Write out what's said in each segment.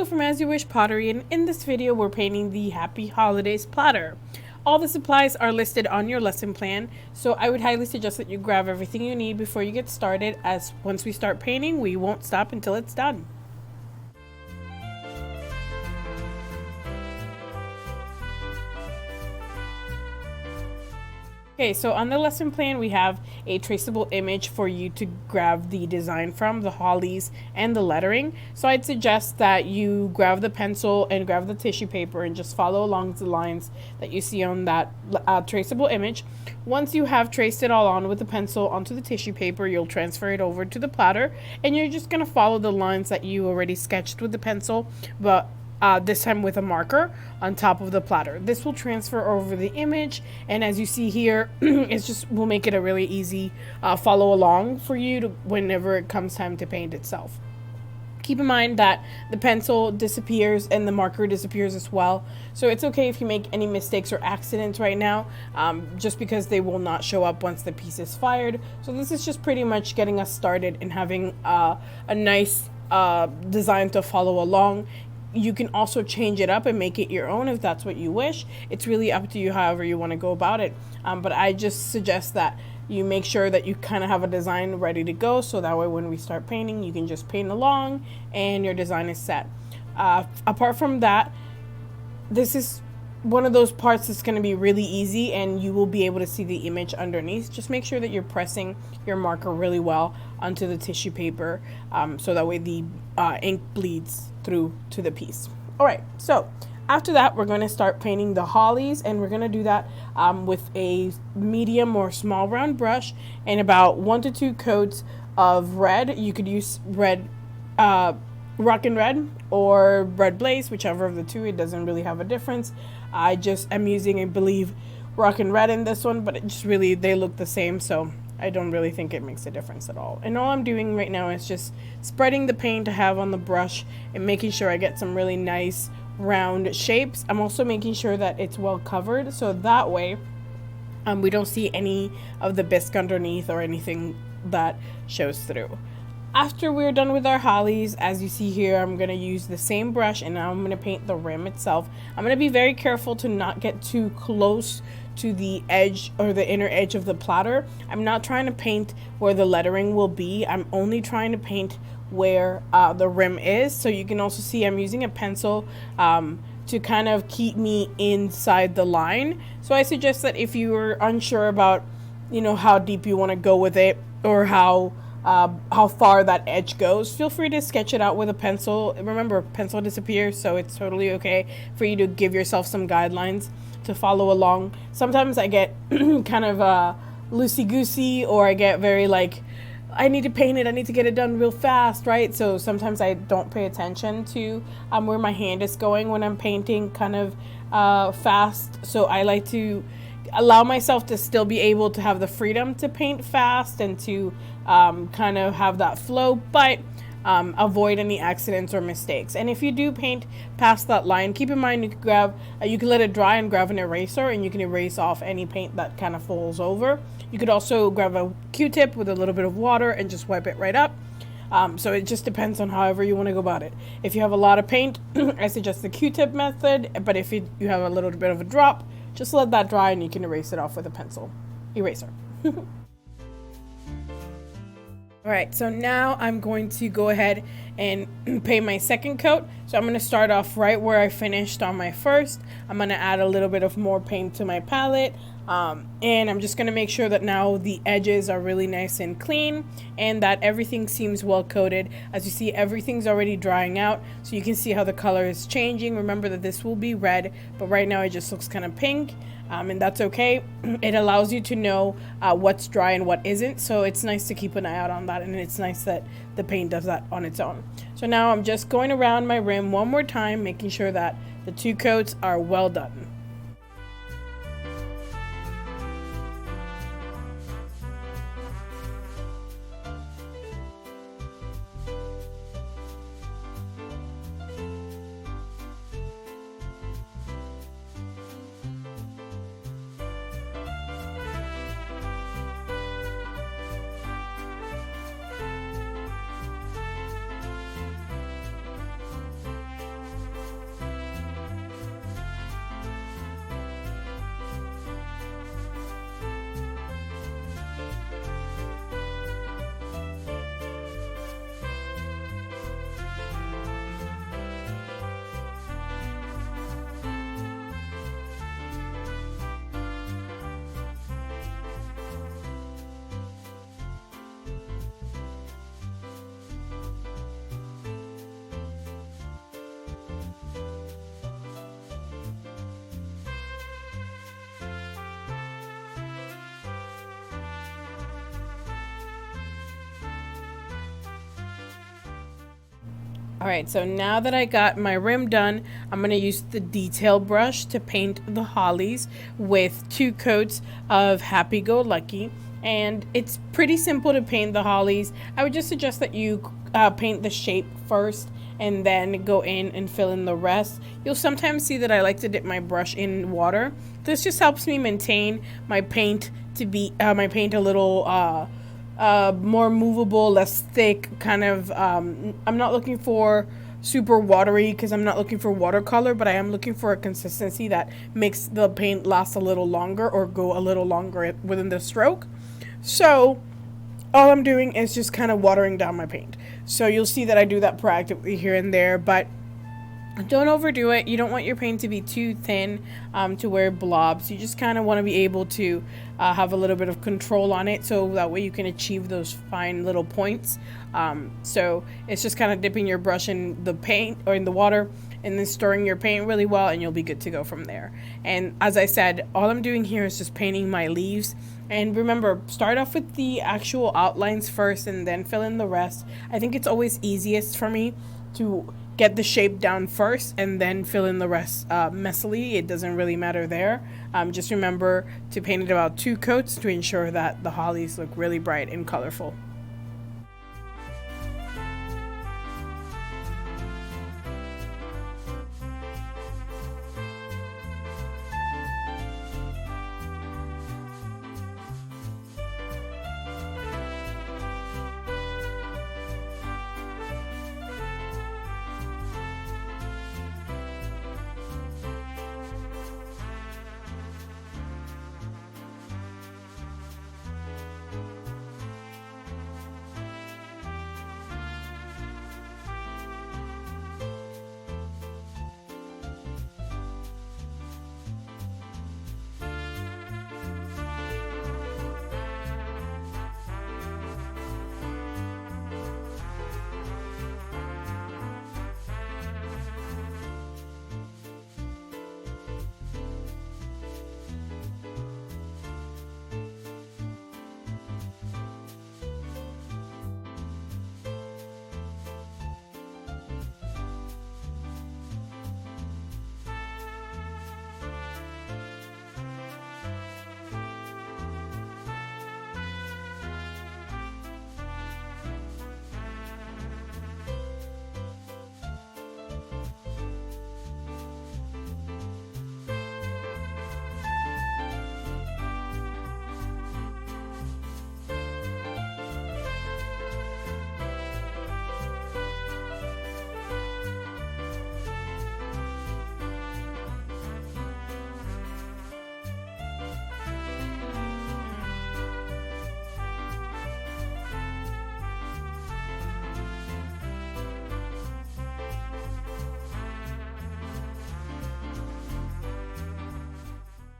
Lulu from As You Wish Pottery, and in this video we're painting the Happy Holidays platter. All the supplies are listed on your lesson plan, so I would highly suggest that you grab everything you need before you get started, as once we start painting we won't stop until it's done. Okay, so on the lesson plan we have a traceable image for you to grab the design from, the hollies and the lettering. So I'd suggest that you grab the pencil and grab the tissue paper and just follow along the lines that you see on that traceable image. Once you have traced it all on with the pencil onto the tissue paper, you'll transfer it over to the platter, and you're just going to follow the lines that you already sketched with the pencil, but this time with a marker on top of the platter. This will transfer over the image, and as you see here, it's just will make it a really easy follow along for you to whenever it comes time to paint itself. Keep in mind that the pencil disappears and the marker disappears as well, so it's okay if you make any mistakes or accidents right now, just because they will not show up once the piece is fired. So this is just pretty much getting us started and having a nice design to follow along. You can also change it up and make it your own if that's what you wish. It's really up to you however you want to go about it. But I just suggest that you make sure that you kind of have a design ready to go, so that way when we start painting you can just paint along and your design is set. Apart from that, this is one of those parts that's going to be really easy and you will be able to see the image underneath. Just make sure that you're pressing your marker really well onto the tissue paper, so that way the ink bleeds through to the piece. Alright, so after that we're going to start painting the hollies, and we're going to do that with a medium or small round brush and about 1 to 2 coats of red. You could use red, Rockin' Red or Red Blaze, whichever of the two. It doesn't really have a difference. I'm using, I believe, Rockin' Red in this one, but it just really, they look the same, so I don't really think it makes a difference at all. And all I'm doing right now is just spreading the paint I have on the brush and making sure I get some really nice round shapes. I'm also making sure that it's well covered, so that way we don't see any of the bisque underneath or anything that shows through. After we're done with our hollies, as you see here, I'm going to use the same brush and now I'm going to paint the rim itself. I'm going to be very careful to not get too close to the edge or the inner edge of the platter. I'm not trying to paint where the lettering will be. I'm only trying to paint where the rim is. So you can also see I'm using a pencil to kind of keep me inside the line. So I suggest that if you are unsure about, how deep you want to go with it or how far that edge goes, feel free to sketch it out with a pencil. Remember, pencil disappears, so it's totally okay for you to give yourself some guidelines to follow along. Sometimes I get kind of loosey-goosey, or I get very like, I need to paint it, I need to get it done real fast, right? So sometimes I don't pay attention to where my hand is going when I'm painting kind of fast. So I like to allow myself to still be able to have the freedom to paint fast and to kind of have that flow, but avoid any accidents or mistakes. And if you do paint past that line, keep in mind you can let it dry and grab an eraser, and you can erase off any paint that kind of falls over. You could also grab a Q-tip with a little bit of water and just wipe it right up. So it just depends on however you want to go about it. If you have a lot of paint, I suggest the Q-tip method, but if you have a little bit of a drop, just let that dry and you can erase it off with a pencil eraser. Alright, so now I'm going to go ahead and paint my second coat. So I'm going to start off right where I finished on my first. I'm going to add a little bit of more paint to my palette. And I'm just going to make sure that now the edges are really nice and clean and that everything seems well coated. As you see, everything's already drying out, so you can see how the color is changing. Remember that this will be red, but right now it just looks kind of pink, and that's okay. It allows you to know what's dry and what isn't, so it's nice to keep an eye out on that, and it's nice that the paint does that on its own. So now I'm just going around my rim one more time, making sure that the 2 coats are well done. All right, so now that I got my rim done, I'm going to use the detail brush to paint the hollies with 2 coats of Happy Go Lucky. And it's pretty simple to paint the hollies. I would just suggest that you paint the shape first and then go in and fill in the rest. You'll sometimes see that I like to dip my brush in water. This just helps me maintain my paint to be my paint a little more movable, less thick, kind of, I'm not looking for super watery because I'm not looking for watercolor, but I am looking for a consistency that makes the paint last a little longer or go a little longer within the stroke. So all I'm doing is just kind of watering down my paint. So you'll see that I do that proactively here and there, but don't overdo it. You don't want your paint to be too thin to where blobs. You just kind of want to be able to have a little bit of control on it, so that way you can achieve those fine little points. So it's just kind of dipping your brush in the paint or in the water and then stirring your paint really well, and you'll be good to go from there. And as I said, all I'm doing here is just painting my leaves. And remember, start off with the actual outlines first and then fill in the rest. I think it's always easiest for me to get the shape down first and then fill in the rest messily. It doesn't really matter there. Just remember to paint it about 2 coats to ensure that the hollies look really bright and colorful.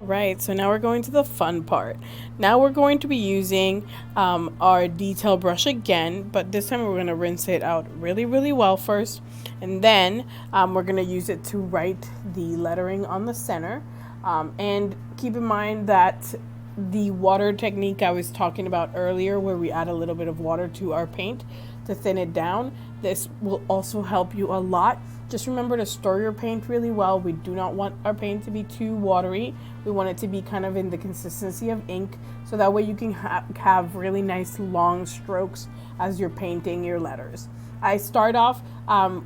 Right, so now we're going to the fun part. Now we're going to be using our detail brush again, but this time we're going to rinse it out really, really well first. And then we're going to use it to write the lettering on the center. And keep in mind that the water technique I was talking about earlier, where we add a little bit of water to our paint to thin it down, this will also help you a lot. Just remember to stir your paint really well. We do not want our paint to be too watery. We want it to be kind of in the consistency of ink, so that way you can have really nice long strokes as you're painting your letters. I start off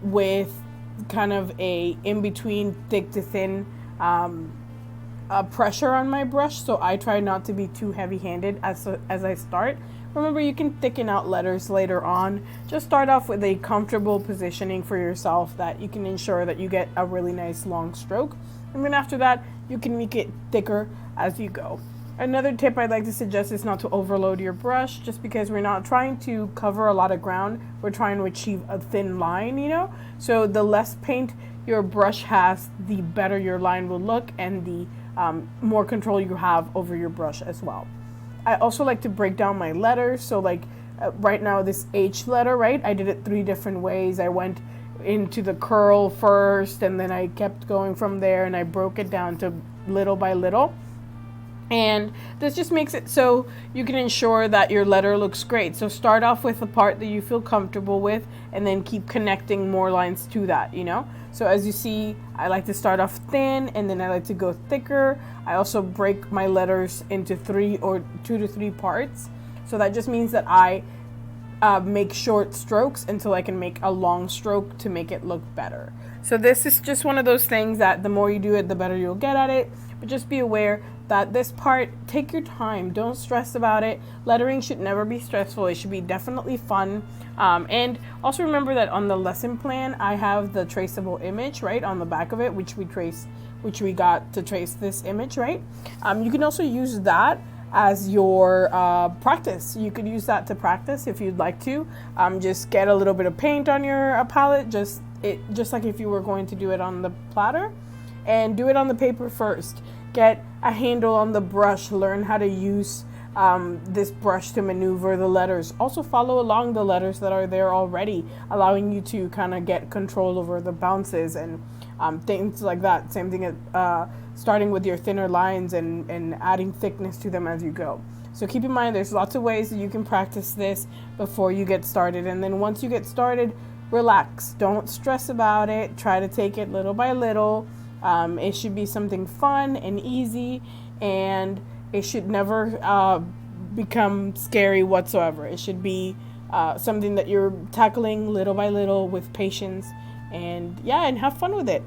with kind of a in-between thick to thin pressure on my brush, so I try not to be too heavy-handed as I start. Remember, you can thicken out letters later on. Just start off with a comfortable positioning for yourself that you can ensure that you get a really nice long stroke. And then after that, you can make it thicker as you go. Another tip I'd like to suggest is not to overload your brush, just because we're not trying to cover a lot of ground. We're trying to achieve a thin line, you know? So the less paint your brush has, the better your line will look, and the more control you have over your brush as well. I also like to break down my letters. So like right now, this H letter, right? I did it 3 different ways. I went into the curl first, and then I kept going from there, and I broke it down to little by little. And this just makes it so you can ensure that your letter looks great. So start off with a part that you feel comfortable with and then keep connecting more lines to that, you know? So as you see, I like to start off thin and then I like to go thicker. I also break my letters into 2 to 3 parts. So that just means that I make short strokes until I can make a long stroke to make it look better. So this is just one of those things that the more you do it, the better you'll get at it. But just be aware that this part, take your time. Don't stress about it. Lettering should never be stressful. It should be definitely fun. And also remember that on the lesson plan, I have the traceable image, right, on the back of it, which we got to trace this image, right? You can also use that as your practice. You could use that to practice if you'd like to. Just get a little bit of paint on your palette, just like if you were going to do it on the platter, and do it on the paper first. Get a handle on the brush, learn how to use this brush to maneuver the letters. Also follow along the letters that are there already, allowing you to kind of get control over the bounces and things like that. Same thing starting with your thinner lines and adding thickness to them as you go. So keep in mind there's lots of ways that you can practice this before you get started. And then once you get started, relax. Don't stress about it. Try to take it little by little. It should be something fun and easy, and it should never become scary whatsoever. It should be something that you're tackling little by little with patience, and yeah, and have fun with it.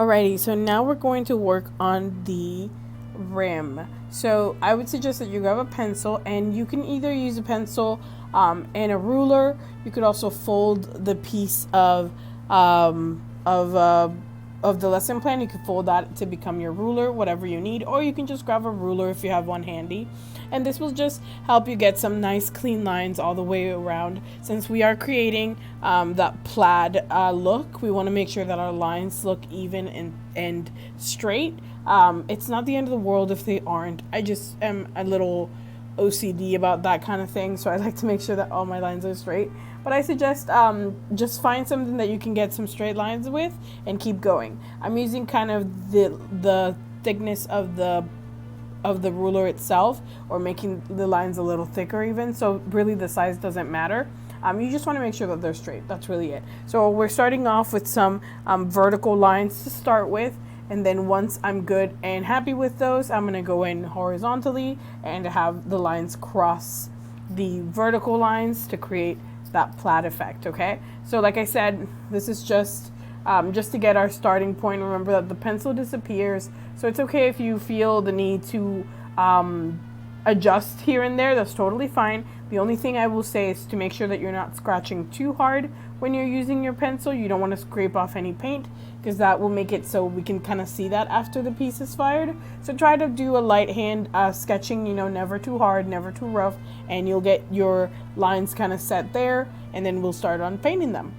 Alrighty, so now we're going to work on the rim. So I would suggest that you grab a pencil, and you can either use a pencil and a ruler. You could also fold the piece um, of of the lesson plan. You can fold that to become your ruler, whatever you need, or you can just grab a ruler if you have one handy. And this will just help you get some nice clean lines all the way around. Since we are creating that plaid look, we want to make sure that our lines look even and straight. It's not the end of the world if they aren't. I just am a little OCD about that kind of thing, so I like to make sure that all my lines are straight. But I suggest just find something that you can get some straight lines with and keep going. I'm using kind of the thickness of the ruler itself, or making the lines a little thicker even, so really the size doesn't matter. You just want to make sure that they're straight. That's really it. So we're starting off with some vertical lines to start with, and then once I'm good and happy with those, I'm going to go in horizontally and have the lines cross the vertical lines to create that plaid effect. Okay, so like I said, this is just to get our starting point. Remember that the pencil disappears, so it's okay if you feel the need to adjust here and there. That's totally fine. The only thing I will say is to make sure that you're not scratching too hard when you're using your pencil. You don't want to scrape off any paint, because that will make it so we can kind of see that after the piece is fired. So try to do a light hand sketching, never too hard, never too rough, and you'll get your lines kind of set there, and then we'll start on painting them.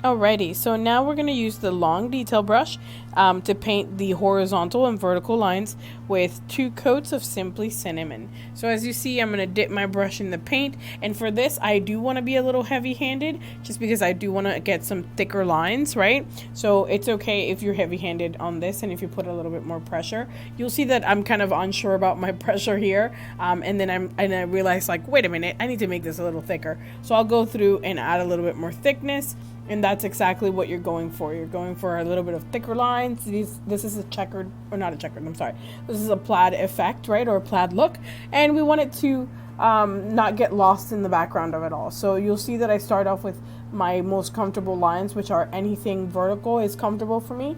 Alrighty, so now we're going to use the long detail brush to paint the horizontal and vertical lines with 2 coats of Simply Cinnamon. So as you see, I'm going to dip my brush in the paint, and for this I do want to be a little heavy-handed, just because I do want to get some thicker lines, right? So it's okay if you're heavy-handed on this, and if you put a little bit more pressure. You'll see that I'm kind of unsure about my pressure here, and then I realize, like, wait a minute, I need to make this a little thicker. So I'll go through and add a little bit more thickness. And that's exactly what you're going for. You're going for a little bit of thicker lines. This is a checkered, or not a checkered, I'm sorry. This is a plaid effect, right? Or a plaid look. And we want it to not get lost in the background of it all. So you'll see that I start off with my most comfortable lines, which are anything vertical is comfortable for me.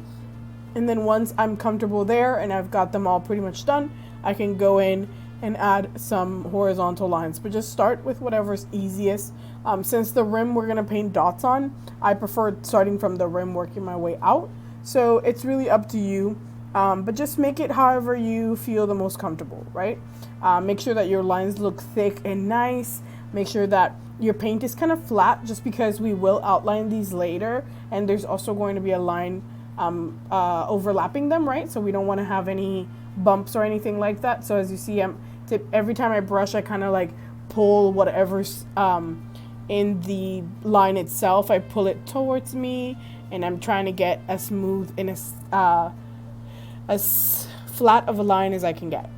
And then once I'm comfortable there and I've got them all pretty much done, I can go in and add some horizontal lines, but just start with whatever's easiest. Since the rim we're gonna paint dots on, I prefer starting from the rim, working my way out. So it's really up to you, but just make it however you feel the most comfortable, right? Make sure that your lines look thick and nice. Make sure that your paint is kind of flat, just because we will outline these later, and there's also going to be a line overlapping them, right? So we don't want to have any bumps or anything like that. So as you see, every time I brush, I kind of like pull whatever's in the line itself. I pull it towards me, and I'm trying to get as smooth and as flat of a line as I can get.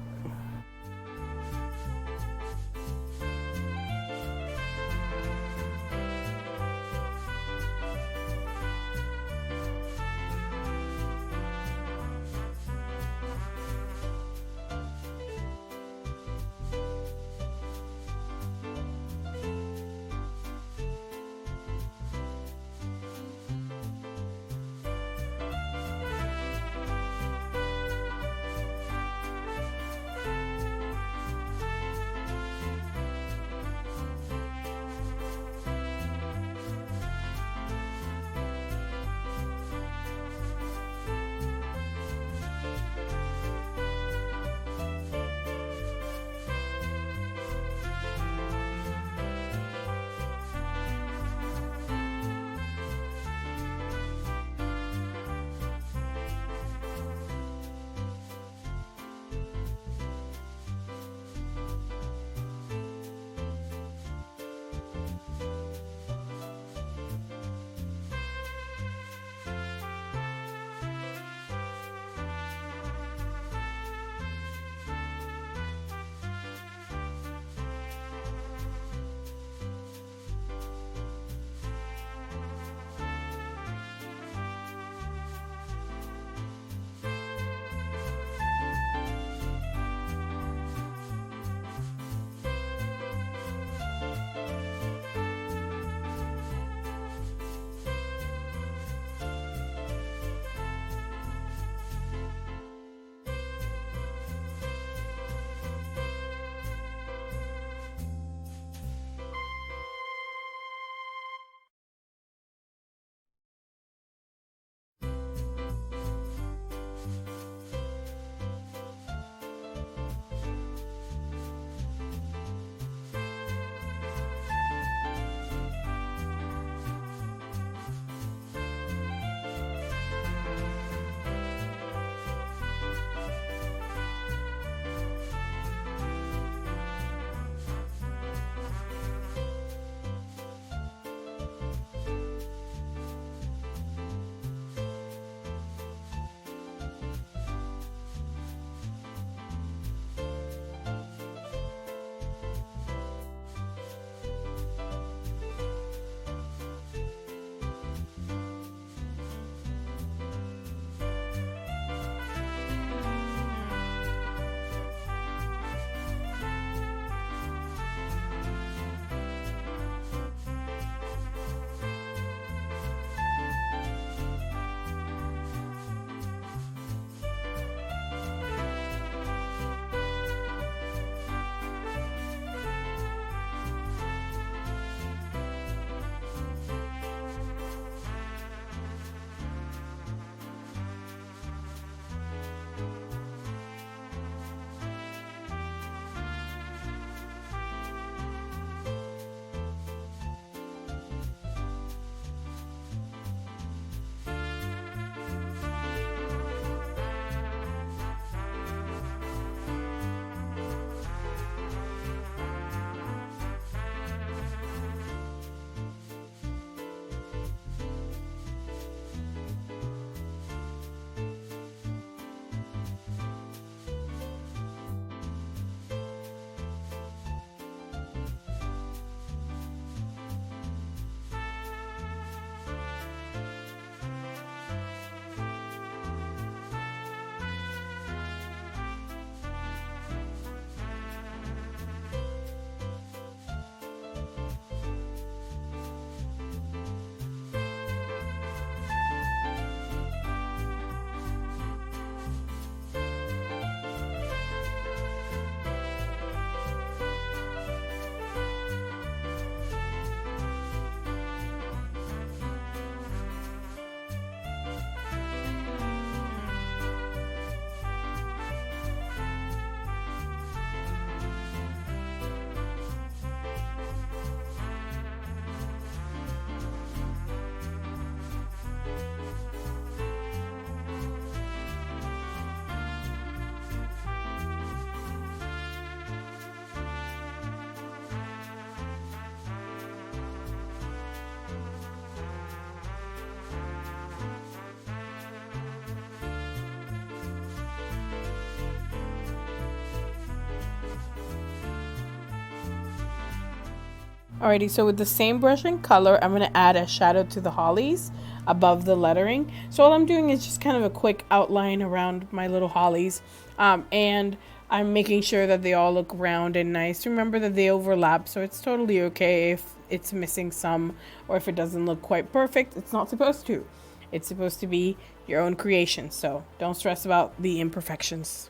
Alrighty, so with the same brush and color, I'm going to add a shadow to the hollies above the lettering. So all I'm doing is just kind of a quick outline around my little hollies. And I'm making sure that they all look round and nice. Remember that they overlap, so it's totally okay if it's missing some or if it doesn't look quite perfect. It's not supposed to. It's supposed to be your own creation, so don't stress about the imperfections.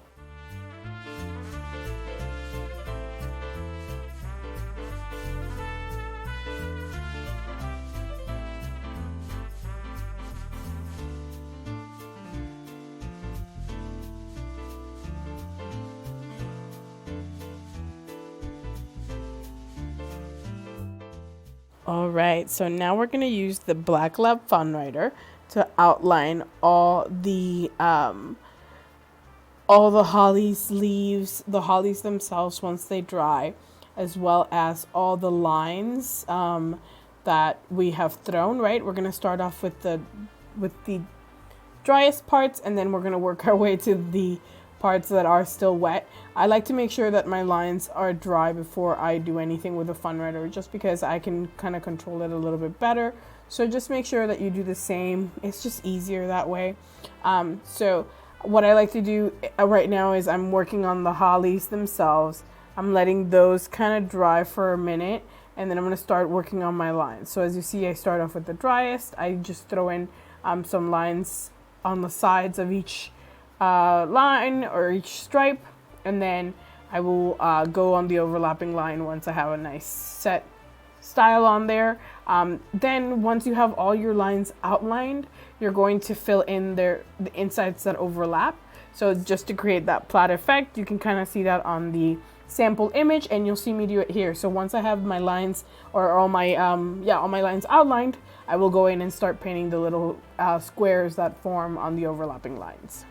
All right, so now we're going to use the Black Lab Fun Writer to outline all the hollies leaves, the hollies themselves once they dry, as well as all the lines that we have thrown. Right, we're going to start off with the driest parts, and then we're going to work our way to the parts that are still wet. I like to make sure that my lines are dry before I do anything with a fun writer, just because I can kind of control it a little bit better. So just make sure that you do the same. It's just easier that way. So what I like to do right now is I'm working on the hollies themselves. I'm letting those kind of dry for a minute, and then I'm going to start working on my lines. So as you see, I start off with the driest. I just throw in some lines on the sides of each line or each stripe, and then I will go on the overlapping line once I have a nice set style on there. Then once you have all your lines outlined, you're going to fill in the insides that overlap. So just to create that flat effect, you can kind of see that on the sample image, and you'll see me do it here. So once I have my lines or all my all my lines outlined, I will go in and start painting the little squares that form on the overlapping lines.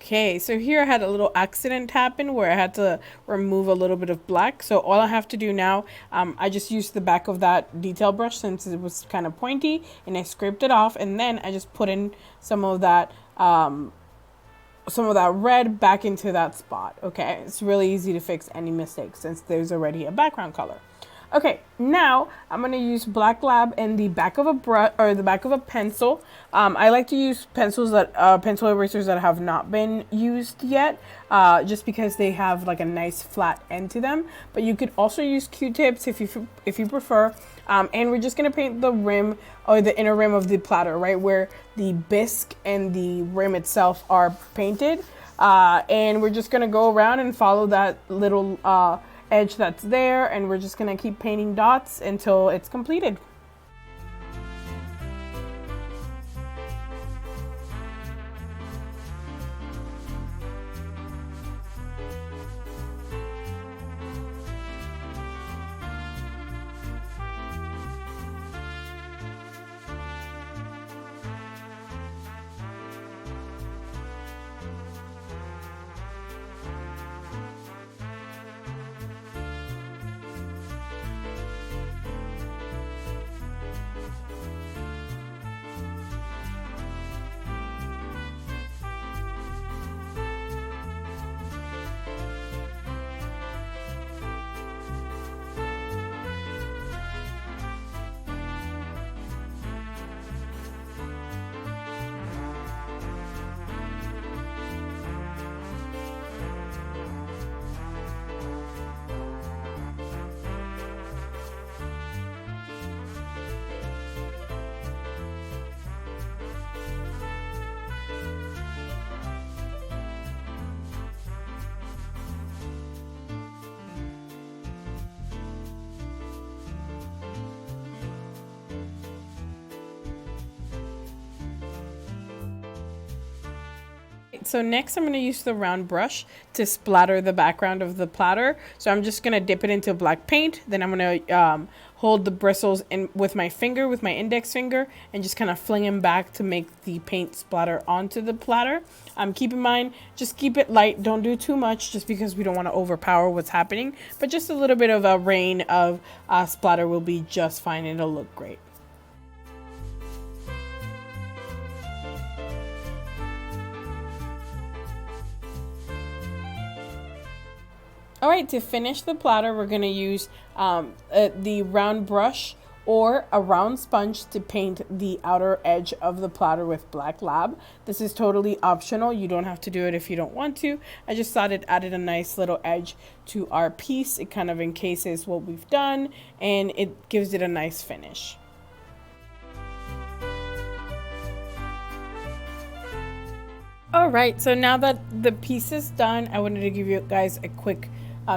Okay, so here I had a little accident happen where I had to remove a little bit of black. So all I have to do now, I just used the back of that detail brush since it was kind of pointy, and I scraped it off, and then I just put in some of that red back into that spot. Okay, it's really easy to fix any mistakes since there's already a background color. Okay, now I'm gonna use black lab in the back of a brush or the back of a pencil. I like to use pencils that pencil erasers that have not been used yet, just because they have like a nice flat end to them. But you could also use Q-tips if you prefer. And we're just gonna paint the rim or the inner rim of the platter, right where the bisque and the rim itself are painted. And we're just gonna go around and follow that little edge that's there, and we're just gonna keep painting dots until it's completed. So next I'm going to use the round brush to splatter the background of the platter. So I'm just going to dip it into black paint. Then I'm going to hold the bristles in with my finger, with my index finger, and just kind of fling them back to make the paint splatter onto the platter. Keep in mind, just keep it light. Don't do too much just because we don't want to overpower what's happening. But just a little bit of a rain of splatter will be just fine. It'll look great. All right, to finish the platter, we're going to use the round brush or a round sponge to paint the outer edge of the platter with black lab. This is totally optional. You don't have to do it if you don't want to. I just thought it added a nice little edge to our piece. It kind of encases what we've done, and it gives it a nice finish. All right, so now that the piece is done, I wanted to give you guys a quick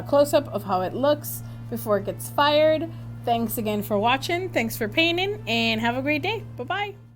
close-up of how it looks before it gets fired. Thanks again for watching. Thanks for painting, and have a great day. Bye-bye.